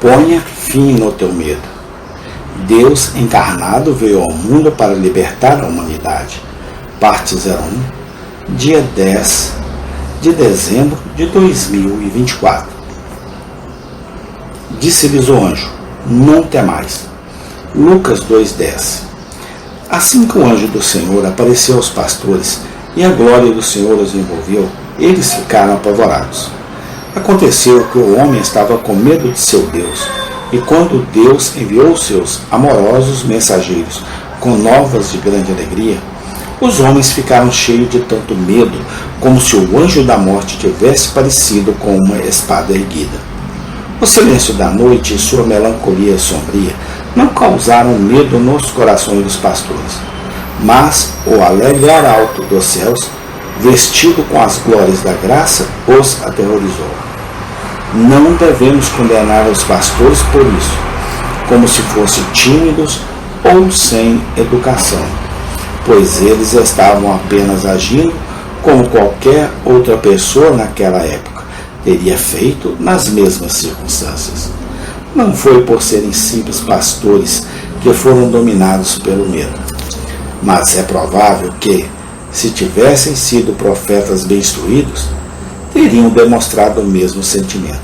Ponha fim no teu medo. Deus encarnado veio ao mundo para libertar a humanidade. Parte 01, dia 10 de dezembro de 2024. Disse-lhes o anjo: não temais. Lucas 2:10. Assim que o anjo do Senhor apareceu aos pastores e a glória do Senhor os envolveu, eles ficaram apavorados. Aconteceu que o homem estava com medo de seu Deus, e quando Deus enviou seus amorosos mensageiros com novas de grande alegria, os homens ficaram cheios de tanto medo, como se o anjo da morte tivesse parecido com uma espada erguida. O silêncio da noite e sua melancolia sombria não causaram medo nos corações dos pastores, mas o alegre arauto dos céus, vestido com as glórias da graça, os aterrorizou. Não devemos condenar os pastores por isso, como se fossem tímidos ou sem educação, pois eles estavam apenas agindo como qualquer outra pessoa naquela época teria feito nas mesmas circunstâncias. Não foi por serem simples pastores que foram dominados pelo medo, mas é provável que, se tivessem sido profetas bem instruídos, teriam demonstrado o mesmo sentimento.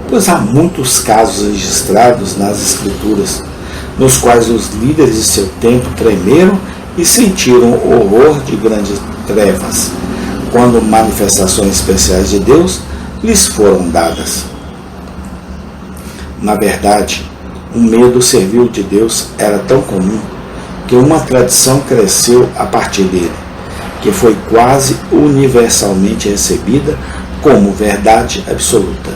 Pois há muitos casos registrados nas Escrituras, nos quais os líderes de seu tempo tremeram e sentiram horror de grandes trevas, quando manifestações especiais de Deus lhes foram dadas. Na verdade, o medo servil de Deus era tão comum que uma tradição cresceu a partir dele, que foi quase universalmente recebida como verdade absoluta.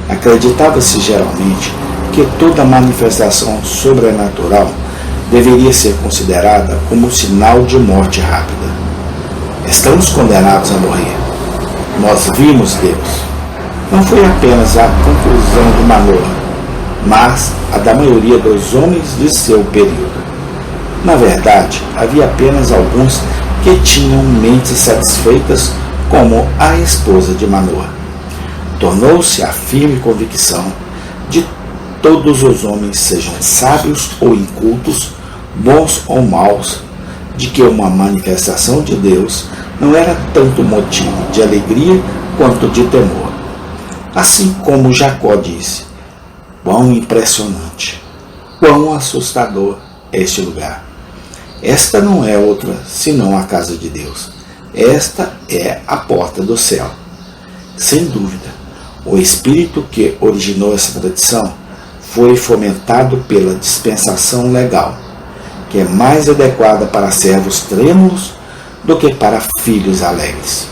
Acreditava-se geralmente que toda manifestação sobrenatural deveria ser considerada como um sinal de morte rápida. Estamos condenados a morrer. Nós vimos Deus. Não foi apenas a conclusão de Manoah, mas a da maioria dos homens de seu período. Na verdade, havia apenas alguns que tinham mentes satisfeitas, como a esposa de Manoah. Tornou-se a firme convicção de todos os homens, sejam sábios ou incultos, bons ou maus, de que uma manifestação de Deus não era tanto motivo de alegria quanto de temor. Assim como Jacó disse: quão impressionante, quão assustador é este lugar. Esta não é outra senão a casa de Deus. Esta é a porta do céu. Sem dúvida, o espírito que originou essa tradição foi fomentado pela dispensação legal, que é mais adequada para servos trêmulos do que para filhos alegres.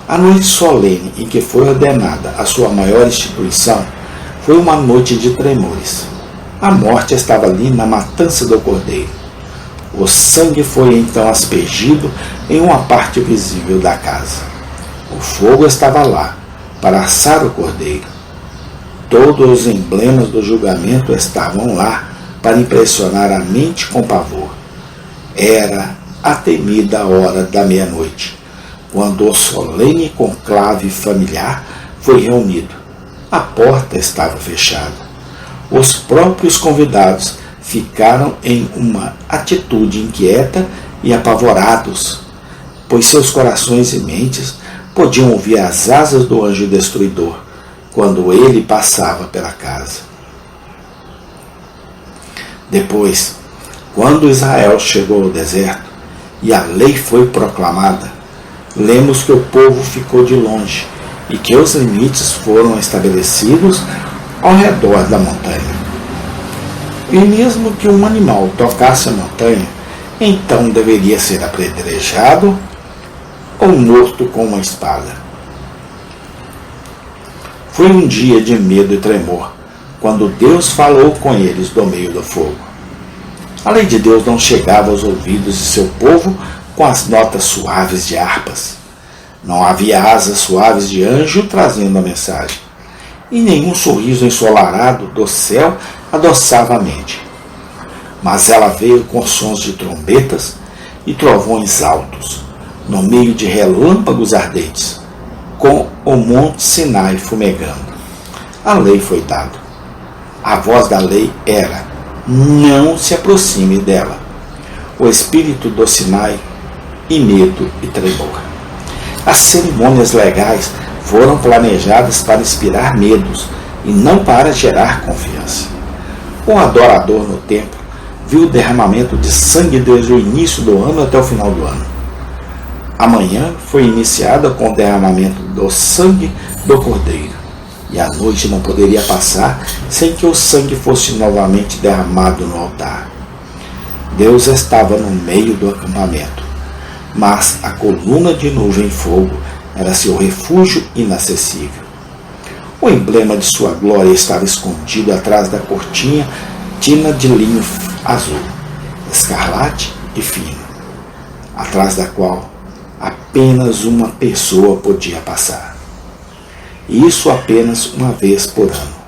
A noite solene em que foi ordenada a sua maior instituição foi uma noite de tremores. A morte estava ali na matança do cordeiro. O sangue foi então aspergido em uma parte visível da casa. O fogo estava lá para assar o cordeiro. Todos os emblemas do julgamento estavam lá para impressionar a mente com pavor. Era a temida hora da meia-noite, quando o solene conclave familiar foi reunido. A porta estava fechada. Os próprios convidados ficaram em uma atitude inquieta e apavorados, pois seus corações e mentes podiam ouvir as asas do anjo destruidor quando ele passava pela casa. Depois, quando Israel chegou ao deserto e a lei foi proclamada, lemos que o povo ficou de longe e que os limites foram estabelecidos ao redor da montanha. E mesmo que um animal tocasse a montanha, então deveria ser apedrejado ou morto com uma espada. Foi um dia de medo e tremor, quando Deus falou com eles do meio do fogo. A lei de Deus não chegava aos ouvidos de seu povo com as notas suaves de harpas. Não havia asas suaves de anjo trazendo a mensagem, e nenhum sorriso ensolarado do céu adoçava a mente. Mas ela veio com sons de trombetas e trovões altos, no meio de relâmpagos ardentes, com o monte Sinai fumegando. A lei foi dada. A voz da lei era: não se aproxime dela. O espírito do Sinai, e medo e tremor. As cerimônias legais foram planejadas para inspirar medos e não para gerar confiança. O adorador no templo viu o derramamento de sangue desde o início do ano até o final do ano. A manhã foi iniciada com o derramamento do sangue do cordeiro, e a noite não poderia passar sem que o sangue fosse novamente derramado no altar. Deus estava no meio do acampamento, mas a coluna de nuvem e fogo era seu refúgio inacessível. O emblema de sua glória estava escondido atrás da cortina de linho azul, escarlate e fino, atrás da qual apenas uma pessoa podia passar. E isso apenas uma vez por ano.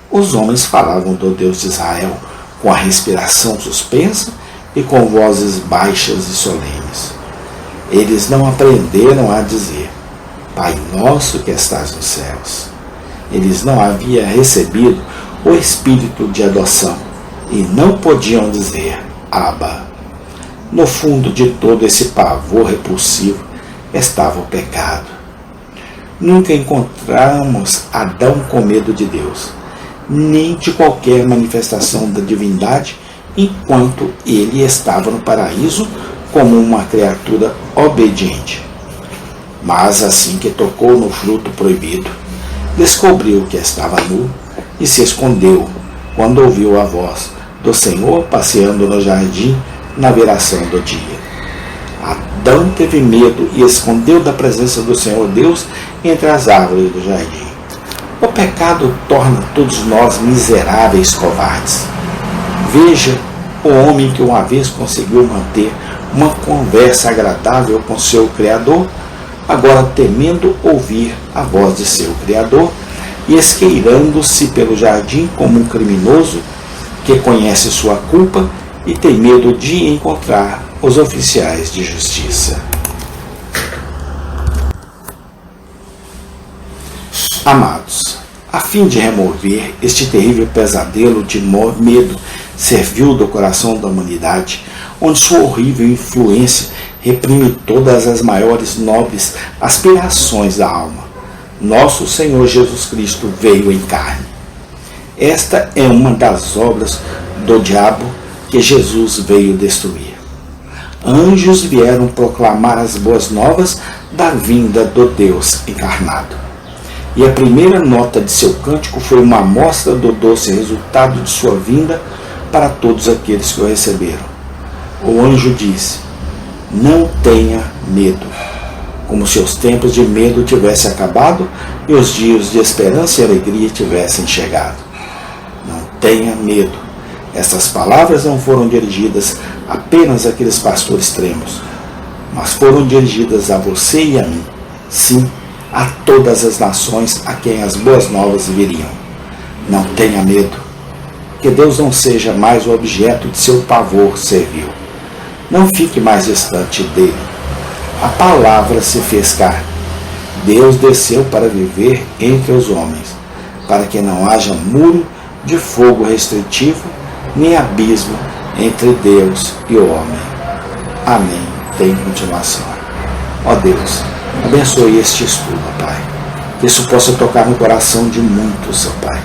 Os homens falavam do Deus de Israel com a respiração suspensa e com vozes baixas e solenes. Eles não aprenderam a dizer: Pai nosso que estás nos céus. Eles não haviam recebido o espírito de adoção e não podiam dizer Abba. No fundo de todo esse pavor repulsivo estava o pecado. Nunca encontramos Adão com medo de Deus, nem de qualquer manifestação da divindade, enquanto ele estava no paraíso como uma criatura obediente. Mas assim que tocou no fruto proibido, descobriu que estava nu e se escondeu quando ouviu a voz do Senhor passeando no jardim na viração do dia. Adão teve medo e escondeu da presença do Senhor Deus entre as árvores do jardim. O pecado torna todos nós miseráveis covardes. Veja o homem que uma vez conseguiu manter uma conversa agradável com seu Criador, agora temendo ouvir a voz de seu Criador e esqueirando-se pelo jardim como um criminoso que conhece sua culpa e tem medo de encontrar os oficiais de justiça. Amados, a fim de remover este terrível pesadelo de medo servil do coração da humanidade, onde sua horrível influência reprime todas as maiores nobres aspirações da alma, nosso Senhor Jesus Cristo veio em carne. Esta é uma das obras do diabo que Jesus veio destruir. Anjos vieram proclamar as boas novas da vinda do Deus encarnado. E a primeira nota de seu cântico foi uma amostra do doce resultado de sua vinda para todos aqueles que o receberam. O anjo disse: não tenha medo, como se os tempos de medo tivessem acabado e os dias de esperança e alegria tivessem chegado. Não tenha medo. Essas palavras não foram dirigidas apenas àqueles pastores tremos, mas foram dirigidas a você e a mim, sim, a todas as nações a quem as boas novas viriam. Não tenha medo. Que Deus não seja mais o objeto de seu pavor servil. Não fique mais distante dele. A palavra se fez carne. Deus desceu para viver entre os homens, para que não haja muro de fogo restritivo, nem abismo entre Deus e o homem. Amém. Tem continuação. Ó Deus, abençoe este estudo, Pai. Que isso possa tocar no coração de muitos, ó Pai.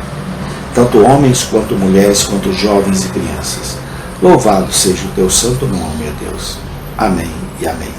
Tanto homens, quanto mulheres, quanto jovens e crianças. Louvado seja o teu santo nome, ó Deus. Amém e amém.